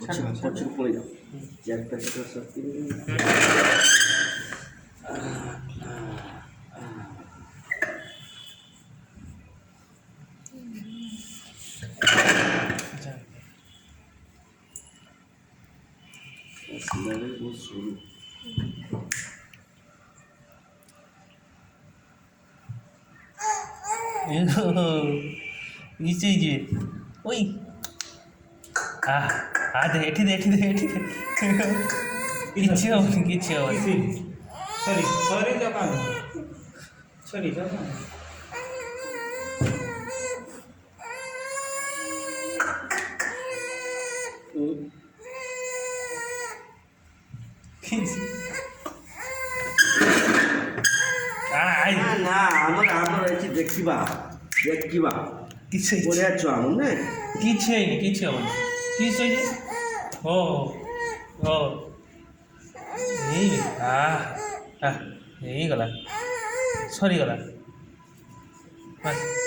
ପଛକୁ ପଳେଇ ଯାଅ ଚେୟାର ପ୍ରେସର ଶକ୍ତି बहुत शुरू ইসে ওই দে এটি দে কিচ্ছু হবনি কিচ্ছু হবনি সরি জাপান সরি জাপান ନା ଆମର ଏଠି ଦେଖିବା କିଛି ବଢ଼ିଆ ଛୁଆ ଆମର ନା କିଛି ହେଇନି କିଛି ହବନି କିଛି ହେଇଛି ହଉ ହଉ ହେଇ ହେଇଗଲା ସରିଗଲା ବାସ୍